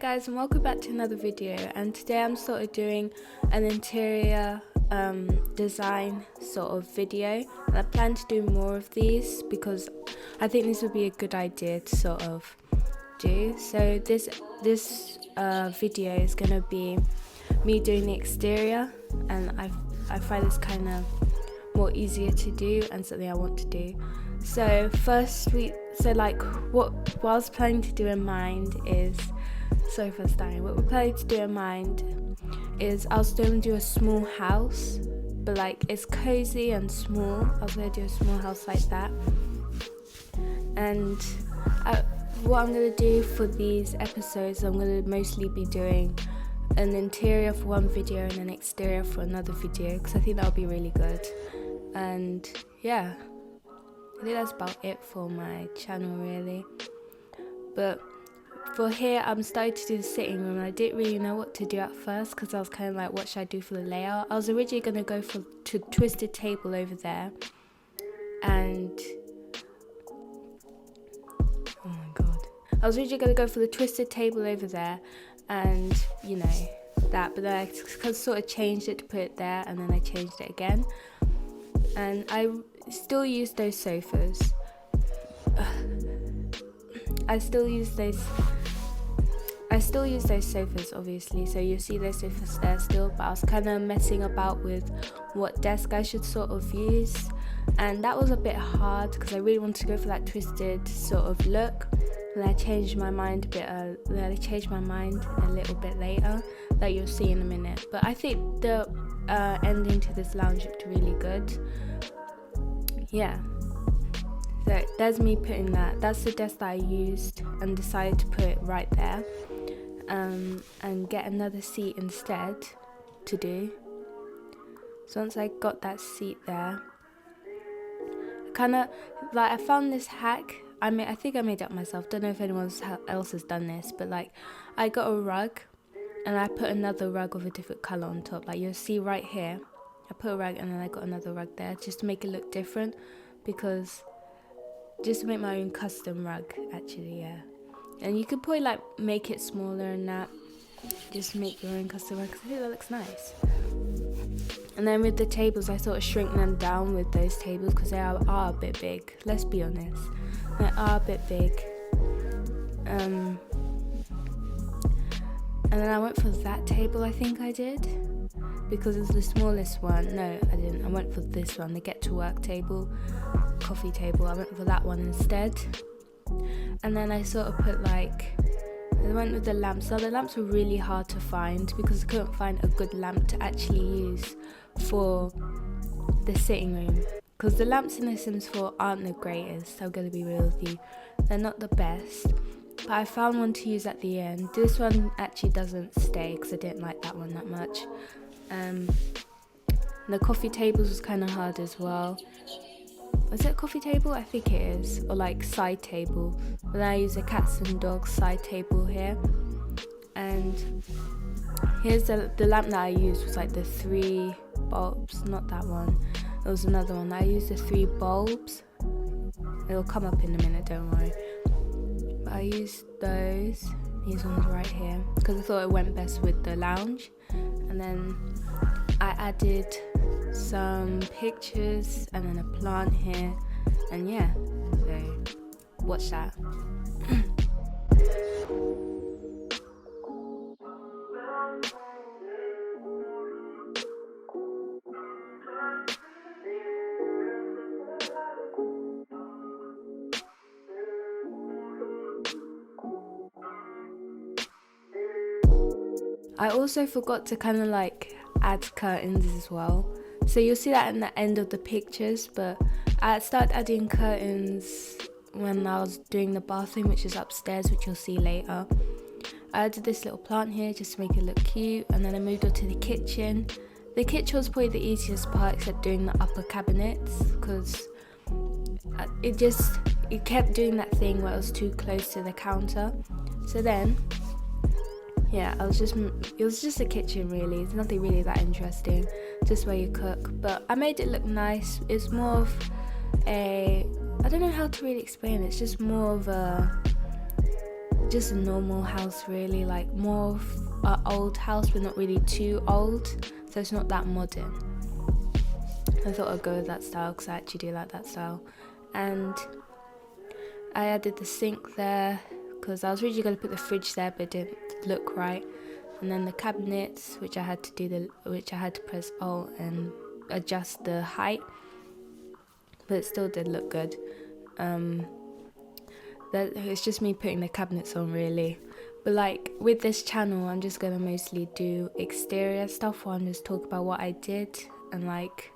guys, and welcome back to another video. And today I'm sort of doing an interior design sort of video, and I plan to do more of these because I think this would be a good idea to sort of do. So this video is going to be me doing the exterior, and I find this kind of more easier to do and something I want to do. So what I was planning to do in mind is, what we're planning to do in mind is I was going to do a small house, but like it's cozy and small. I was going to do a small house like that. And what I'm going to do for these episodes, I'm going to mostly be doing an interior for one video and an exterior for another video, because I think that would be really good. And yeah, I think that's about it for my channel really. But for here, I'm starting to do the sitting room, and I didn't really know what to do at first because I was kind of like, what should I do for the layout? I was originally going to go to twisted table over there, and oh my god, I was originally going to go for the twisted table over there, and you know that, but then I sort of changed it to put it there, and then I changed it again, and I still use those sofas. I still use those sofas obviously, so you'll see those sofas there still, but I was kind of messing about with what desk I should sort of use, and that was a bit hard because I really wanted to go for that twisted sort of look, and I changed my mind a little bit later, that you'll see in a minute. But I think the ending to this lounge looked really good. Yeah, so there's me putting that's the desk that I used and decided to put it right there, and get another seat instead to do. So once I got that seat there, I found this hack. I think I made it up myself, don't know if anyone else has done this, but like I got a rug and I put another rug of a different colour on top. Like you'll see right here, I put a rug and then I got another rug there just to make it look different, because just to make my own custom rug actually, yeah. And you could probably like make it smaller and that, just make your own custom rug, because I think that looks nice. And then with the tables, I sort of shrink them down with those tables because they are a bit big, let's be honest, they are a bit big. And then I went for that table, I think I did, because it's the smallest one. No, I didn't. I went for this one, the get to work table, coffee table. I went for that one instead. And then I sort of I went with the lamps. Now the lamps were really hard to find because I couldn't find a good lamp to actually use for the sitting room, because the lamps in The Sims 4 aren't the greatest, I'm going to be real with you. They're not the best. But I found one to use at the end. This one actually doesn't stay because I didn't like that one that much. The coffee tables was kind of hard as well. Was it a coffee table? I think it is. Or like side table. But then I use a cats and dogs side table here. And here's the lamp that I used was like the 3 bulbs. Not that one. There was another one. I used the 3 bulbs. It'll come up in a minute, don't worry. I used these ones right here because I thought it went best with the lounge. And then I added some pictures and then a plant here, and yeah, so watch that. I also forgot to kind of like add curtains as well, so you'll see that in the end of the pictures, but I started adding curtains when I was doing the bathroom, which is upstairs, which you'll see later. I added this little plant here just to make it look cute, and then I moved on to the kitchen. The kitchen was probably the easiest part, except doing the upper cabinets, because it kept doing that thing where it was too close to the counter. So then yeah, it was just a kitchen really. It's nothing really that interesting, just where you cook. But I made it look nice. It's more of I don't know how to really explain it. It's just more of a just a normal house really, like more of an old house but not really too old, so it's not that modern. I thought I'd go with that style because I actually do like that style. And I added the sink there because I was originally going to put the fridge there but it didn't look right. And then the cabinets, which I had to press Alt and adjust the height, but it still did look good. It's just me putting the cabinets on really. But like with this channel, I'm just gonna mostly do exterior stuff, or I'm just talk about what I did and like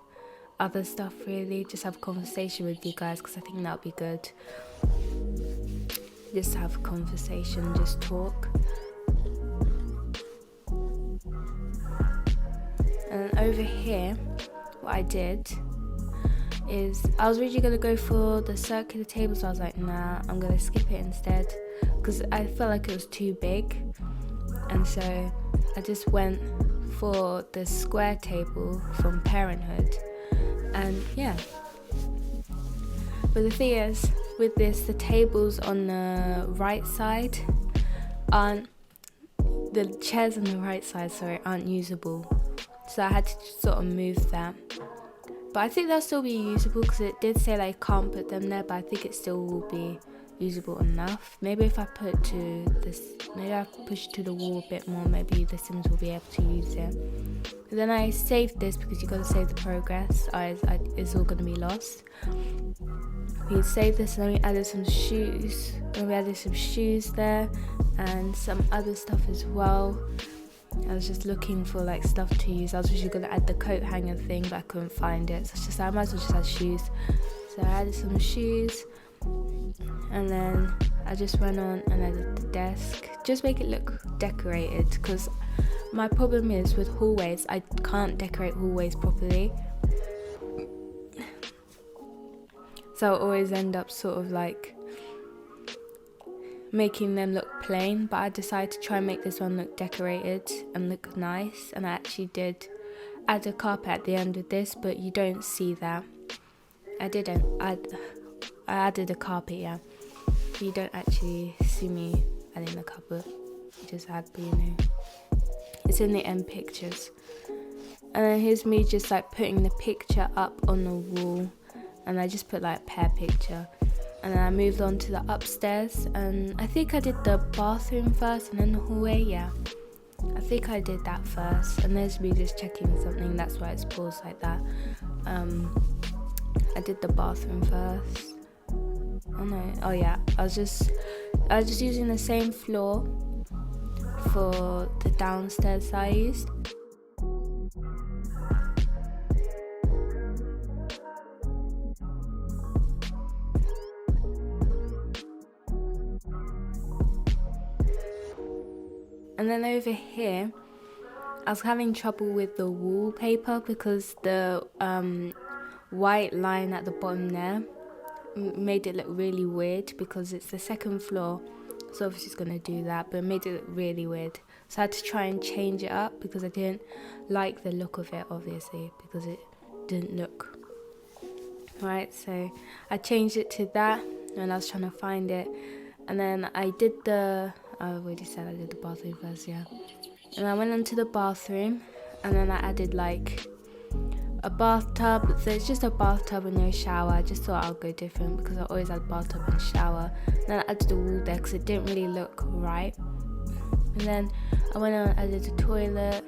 other stuff really. Just have a conversation with you guys because I think that'll be good. Just have a conversation, just talk. And over here, what I did is I was originally gonna go for the circular table, so I was like, nah, I'm gonna skip it instead because I felt like it was too big, and so I just went for the square table from Parenthood. And yeah, but the thing is with this, the tables on the right side the chairs on the right side aren't usable, so I had to sort of move that. But I think they'll still be usable because it did say that I can't put them there, but I think it still will be usable enough. Maybe if I push it to the wall a bit more, maybe the Sims will be able to use it. And then I saved this because you got to save the progress, it's all going to be lost. We saved this and then we added some shoes. And we added some shoes there and some other stuff as well. I was just looking for like stuff to use. I was actually going to add the coat hanger thing, but I couldn't find it. So it's just I might as well just add shoes. So I added some shoes, and then I just went on and added the desk. Just make it look decorated, because my problem is with hallways, I can't decorate hallways properly. So I always end up sort of like making them look plain, but I decided to try and make this one look decorated and look nice, and I actually did add a carpet at the end of this, but you don't see that. I added a carpet, yeah. You don't actually see me adding the carpet. You just add, but you know, it's in the end pictures. And then here's me just like putting the picture up on the wall, and I just put like a pear picture. And then I moved on to the upstairs, and I think I did the bathroom first and then the hallway, yeah. I think I did that first, and there's me just checking something, that's why it's paused like that. I did the bathroom first. Oh yeah, I was just using the same floor for the downstairs that I used. And then over here, I was having trouble with the wallpaper because the white line at the bottom there made it look really weird, because it's the second floor, so obviously it's going to do that, but it made it look really weird. So I had to try and change it up because I didn't like the look of it, obviously, because it didn't look right. So I changed it to that when I was trying to find it. And then I did I've already said I did the bathroom first, yeah. And I went into the bathroom, and then I added like a bathtub. So it's just a bathtub and no shower. I just thought I'll go different because I always had bathtub and shower. And then I added the wall there because it didn't really look right. And then I went on and added the toilet,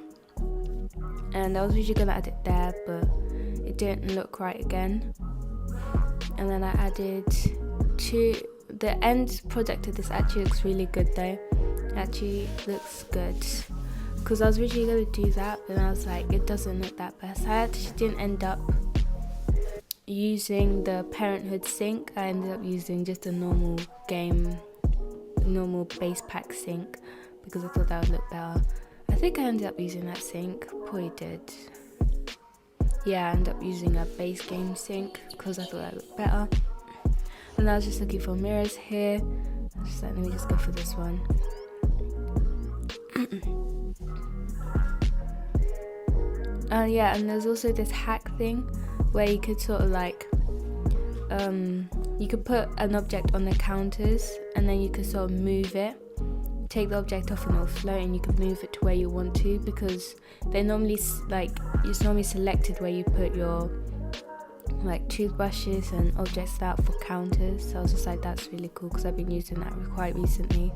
and I was usually going to add it there, but it didn't look right again. And then I added the end product of this actually looks really good though. It actually looks good, because I was originally going to do that, but then I was like, it doesn't look that best. I actually didn't end up using the Parenthood sink. I ended up using just a normal base pack sink, because I thought that would look better. I think I ended up using that sink, probably did. Yeah, I ended up using a base game sink because I thought that looked better. And I was just looking for mirrors here. I was just like, let me just go for this one. Yeah, and there's also this hack thing where you could sort of like, you could put an object on the counters and then you could sort of move it. take the object off and it'll float, and you can move it to where you want to, because they normally it's normally selected where you put your like toothbrushes and objects like that for counters. So I was just like, that's really cool, because I've been using that quite recently.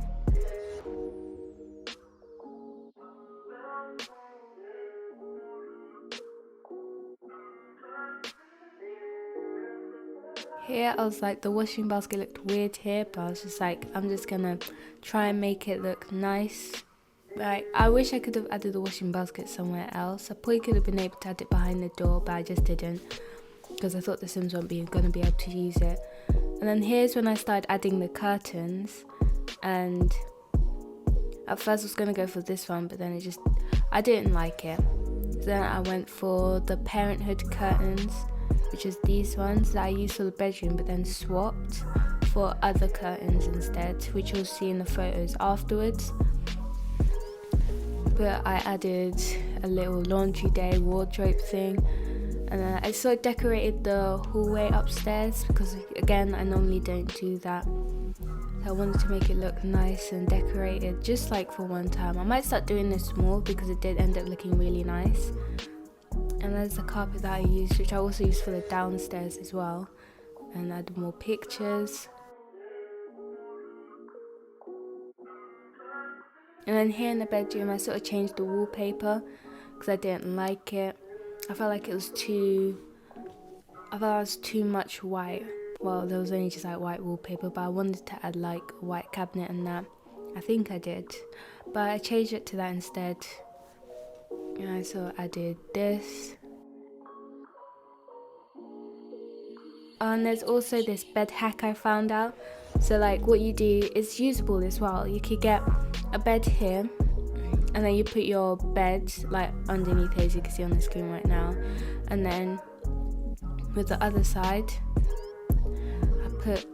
Here I was like, the washing basket looked weird here, but I was just like, I'm just gonna try and make it look nice. Like, I wish I could have added the washing basket somewhere else. I probably could have been able to add it behind the door, but I just didn't, because I thought the Sims weren't gonna be able to use it. And then here's when I started adding the curtains, and at first I was gonna go for this one, but then I didn't like it. So then I went for the Parenthood curtains, which is these ones that I used for the bedroom, but then swapped for other curtains instead, which you'll see in the photos afterwards. But I added a little laundry day wardrobe thing, and then I sort of decorated the hallway upstairs, because again, I normally don't do that. So I wanted to make it look nice and decorated, just like for one time. I might start doing this more, because it did end up looking really nice. And there's the carpet that I used, which I also used for the downstairs as well. And I added more pictures. And then here in the bedroom, I sort of changed the wallpaper, because I didn't like it. I felt like it was too much white. Well, there was only just like white wallpaper, but I wanted to add like a white cabinet and that. I think I did. But I changed it to that instead. And I sort of added this. And there's also this bed hack I found out. So like what you do is usable as well. You could get a bed here, and then you put your bed like underneath here, as you can see on the screen right now. And then with the other side, I put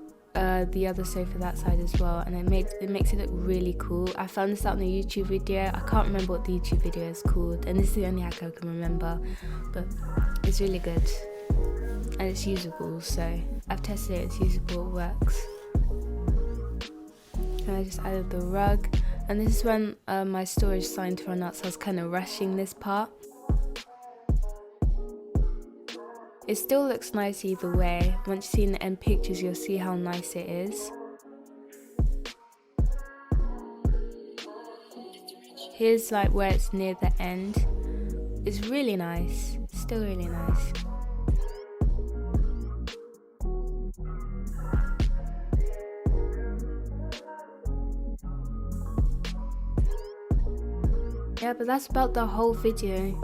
the other sofa that side as well, and it makes it look really cool. I found this out in a YouTube video. I can't remember what the YouTube video is called, and this is the only hack I can remember, but it's really good and it's usable. So I've tested it, it's usable, it works. And I just added the rug, and this is when my storage started to run out, so I was kind of rushing this part. It still looks nice either way. Once you see in the end pictures, you'll see how nice it is. Here's like where it's near the end. It's really nice. Still really nice. Yeah, but that's about the whole video.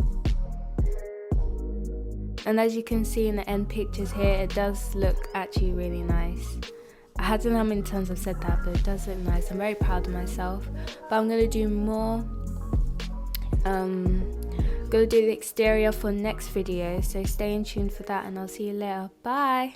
And as you can see in the end pictures here, it does look actually really nice. I don't know how many times I've said that, but it does look nice. I'm very proud of myself. But I'm going to do more. I'm going to do the exterior for next video. So stay in tune for that, and I'll see you later. Bye!